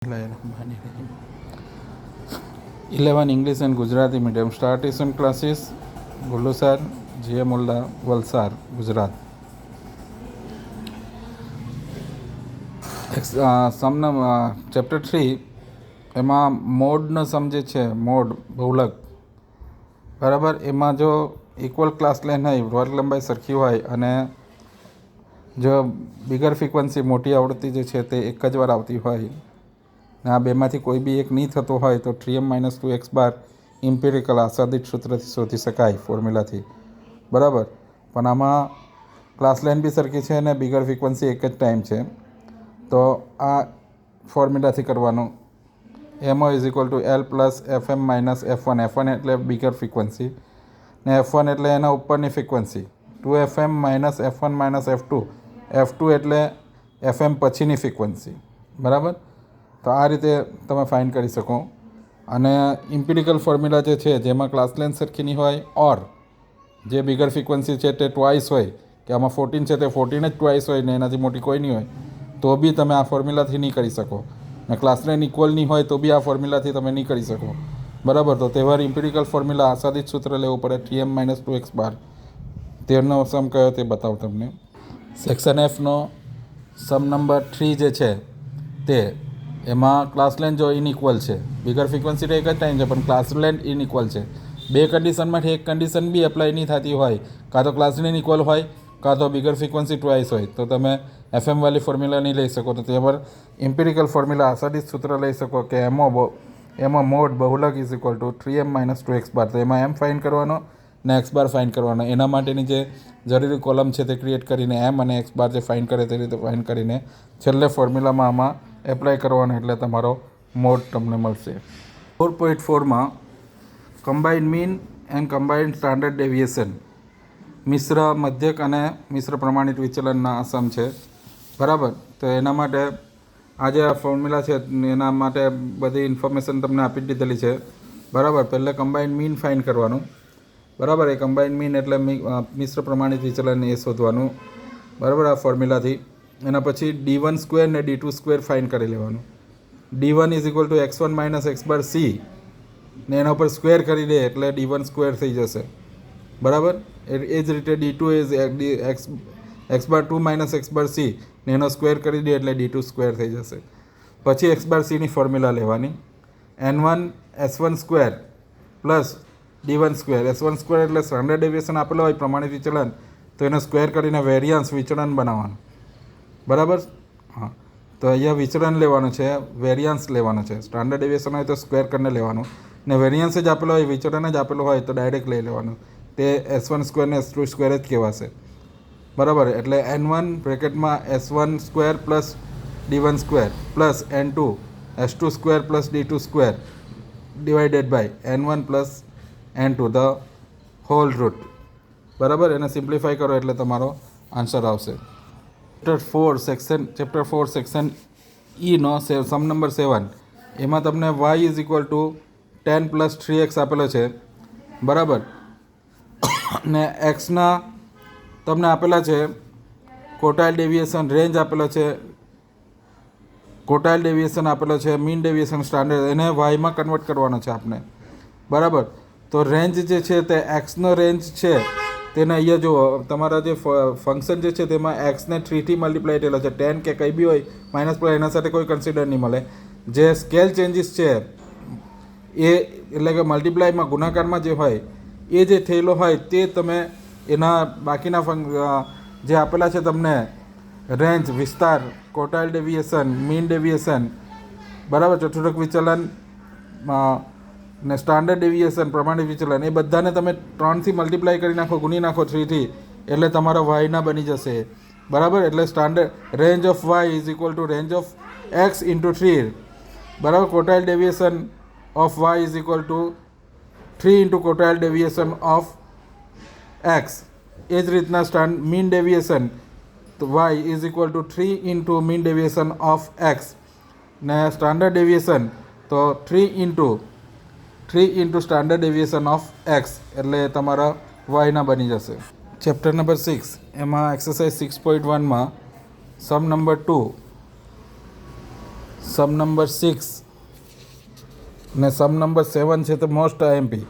11 English and Gujarati medium start tuition classes Gulusar Jia Mulla Valsar Gujarat. Chapter 3 એમાં મોડનો સમજે છે mode બહુલક બરાબર. એમાં જો ઇક્વલ ક્લાસ લેન હોય વર્ગ લંબાઈ સરખી હોય અને જો બિગર ફ્રીક્વન્સી મોટી આવૃત્તિ જે છે તે એક જ વાર આવતી હોય ને આ બેમાંથી કોઈ બી એક નહીં થતો હોય તો 3m-2x ઇમ્પિરિકલ આસાદિત સૂત્રથી શોધી શકાય ફોર્મ્યુલાથી બરાબર. પણ આમાં ક્લાસ લેન બી સરખી છે અને બિગર ફ્રીક્વન્સી એક જ ટાઈમ છે તો આ ફોર્મ્યુલાથી કરવાનું. MO = L + FM - F1. F1 એટલે બિગર ફ્રીક્વન્સી ને F1 એટલે એના ઉપરની frequency. 2FM - F1 - F2. F2 એટલે FM પછીની ફ્રીક્વન્સી બરાબર. તો આ રીતે તમે ફાઇન્ડ કરી શકો. અને ઇમ્પિરિકલ ફોર્મ્યુલા જે છે જેમાં ક્લાસ લેન્થ સરખીની હોય ઓર જે બિગર ફ્રીક્વન્સી છે તે ટ્વાઇસ હોય કે આમાં 14 છે તે 14 જ ટ્વાઇસ હોય ને એનાથી મોટી કોઈ નહીં હોય તો બી તમે આ ફોર્મ્યુલાથી નહીં કરી શકો. ને ક્લાસ લેન્થ ઇક્વલ નહીં હોય તો બી આ ફોર્મ્યુલાથી તમે નહીં કરી શકો બરાબર. તો તહેવાર ઇમ્પિરિકલ ફોર્મ્યુલા આસાદિત સૂત્ર લેવું પડે 3m-2x. તેનો સમ કયો તે બતાવું તમને. સેક્શન Fનો સમ નંબર 3 જે છે તે એમાં ક્લાસ લેન્થ જો ઇનઇક્વલ છે બિગર ફ્રીક્વન્સી તો એક જ ટાઈમ છે પણ ક્લાસ લેન્થ ઇનઇક્વલ છે. બે કન્ડિશનમાંથી એક કન્ડિશન બી એપ્લાય નહીં થતી હોય કાં તો ક્લાસ લેન્થ ઇક્વલ હોય કાં તો બિગર ફ્રીક્વન્સી ટ્વાઇસ હોય તો તમે FM વાળી ફોર્મ્યુલા નહીં લઈ શકો. તો તે પર ઇમ્પિરિકલ ફોર્મ્યુલા આસાદિત સૂત્ર લઈ શકો કે એમાં મોડ બહુલક = 3m-2x. તો એમાં M ફાઇન્ડ કરવાનો ને x બાર ફાઇન્ડ કરવાનો. એના માટેની જે જરૂરી કોલમ છે તે ક્રિએટ કરીને M અને x બાર જે ફાઇન્ડ કરે તે રીતે ફાઇન્ડ કરીને છેલ્લે ફોર્મ્યુલામાં આમાં એપ્લાય કરવાનો એટલે તમારો મોડ તમને મળશે. 4.4માં combined mean and combined standard deviation મિશ્ર મધ્યક અને મિશ્ર પ્રમાણિત વિચલનના અસમ છે બરાબર. તો એના માટે આ જે ફોર્મ્યુલા છે એના માટે બધી ઇન્ફોર્મેશન તમને આપી દીધેલી છે બરાબર. પહેલાં કમ્બાઇન્ડ મીન ફાઇન્ડ કરવાનું બરાબર. એ કમ્બાઇન્ડ મીન એટલે મિશ્ર પ્રમાણિત વિચલન એ શોધવાનું બરાબર આ ફોર્મ્યુલાથી. એના પછી D1² ને D2² ફાઇન્ડ કરી લેવાનું. D1 = x1 - x બાર c ને એના ઉપર સ્ક્વેર કરી દે એટલે D1² થઈ જશે બરાબર. એ જ રીતે D2 x બાર 2 - x બાર c ને એનો સ્ક્વેર કરી દે એટલે D2² થઈ જશે. પછી x બાર c ની ફોર્મ્યુલા લેવાની. N1 S1² plus D1². S1² એટલે સ્ટાન્ડર્ડ ડેવિએશન આપેલો હોય પ્રમાણિત વિચલન તો એને સ્ક્વેર કરીને વેરિયન્સ વિચલન બનાવવાનું બરાબર. હા, તો અહીંયા વિચલન લેવાનું છે, વેરિયન્સ લેવાનું છે. સ્ટાન્ડર્ડ ડેવિએશન હોય તો સ્ક્વેર કરીને લેવાનું ને વેરિયન્સ જ આપેલો હોય વિચલન જ આપેલો હોય તો ડાયરેક્ટ લઈ લેવાનું. તે S1² ને S2² જ કહેવાશે બરાબર. એટલે N1 બ્રેકેટમાં S1² plus D1² plus N2 S2² plus D2² divided by N1 પ્લસ N2 ધ હોલ રૂટ બરાબર. એને સિમ્પ્લિફાય કરો એટલે તમારો આન્સર આવશે. ચેપ્ટર 4 સેક્શન ઈનો સમ નંબર 7 એમાં તમને y = 10 + 3x આપેલો છે બરાબર. ને એક્સના તમને આપેલા છે ક્વોટાઇલ ડેવિએશન રેન્જ આપેલો છે, ક્વોટાઇલ ડેવિએશન આપેલો છે, મીન ડેવિએશન સ્ટાન્ડર્ડ એને વાયમાં કન્વર્ટ કરવાનો છે આપણે બરાબર. તો રેન્જ જે છે તે એક્સનો રેન્જ છે તેને અહીંયા જુઓ તમારા જે ફંક્શન જે છે તેમાં એક્સને 3થી મલ્ટીપ્લાય થયેલો છે. 10 કે કંઈ બી હોય -+ એના સાથે કોઈ કન્સિડર નહીં મળે. જે સ્કેલ ચેન્જીસ છે એ એટલે કે મલ્ટીપ્લાયમાં ગુણાકારમાં જે હોય એ જે થયેલો હોય તે તમે એના બાકીના જે આપેલા છે તમને રેન્જ, વિસ્તાર, ક્વોટાઇલ ડેવિએશન, મીન ડેવિએશન બરાબર, ચતુર્થક વિચલન ને સ્ટાન્ડર્ડ ડેવિએશન પ્રમાણિત વિચલન એ બધાને તમે 3થી મલ્ટીપ્લાય કરી નાખો, ગુણી નાખો 3થી એટલે તમારા વાયના બની જશે બરાબર. એટલે standard range of y = range of x × 3 બરાબર. Quartile deviation of y = 3 × quartile deviation of x. એ જ રીતના મીન ડેવિએશન તો y = 3 × mean deviation of x ને સ્ટાન્ડર્ડ ડેવિએશન તો 3 × સ્ટાન્ડર્ડ ડેવિએશન ઓફ x એટલે તમારા વાયના બની જશે. ચેપ્ટર નંબર 6 એમાં એક્સરસાઇઝ 6.1માં સમ નંબર 2 સમ નંબર 6 ને સમ નંબર 7 છે તે most IMP.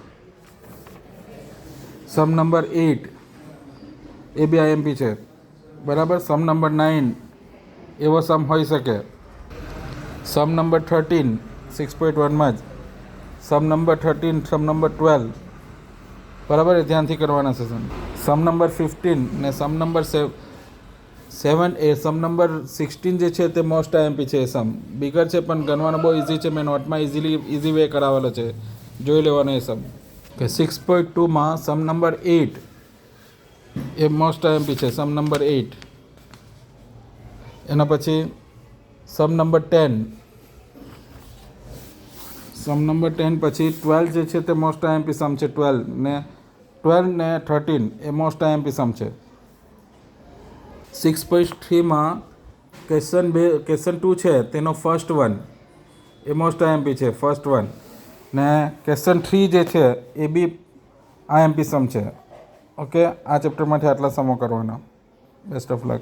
Sum number 8 A B IMP છે, બરાબર. સમ નંબર 9 એવો સમ હોઈ શકે. સમ નંબર 13 6.1માં જ. સમ નંબર 13, સમ નંબર 12, બરાબર, એ ધ્યાનથી કરવાના છે સમ નંબર 15 ને સમ નંબર 7 એ સમ નંબર 16 જે છે તે મોસ્ટ આઈએમપી છે. સમ બિગર છે પણ ગણવાનો બહુ ઇઝી છે. મેં નોટમાં ઇઝી વે કરાવેલો છે, જોઈ લેવાનો એ સમ. કે 6.2માં સમ નંબર 8 એ મોસ્ટ આઈએમપી છે. Sum number 8. એના પછી સમ નંબર 10. સમ નંબર 10 પછી 12 જે છે તે મોસ્ટ આઈએમપી સમ છે. 12 ને 13 એ મોસ્ટ આઈએમપી સમ છે. 6.3માં ક્વેશ્ચન 2 છે તેનો ફર્સ્ટ વન એ મોસ્ટ આઈએમપી છે. ફર્સ્ટ વન ને ક્વેશ્ચન 3 જે છે એ બી આઈએમપી સમ છે. ઓકે, આ ચેપ્ટરમાંથી આટલા સમો કરવાના. Best of luck.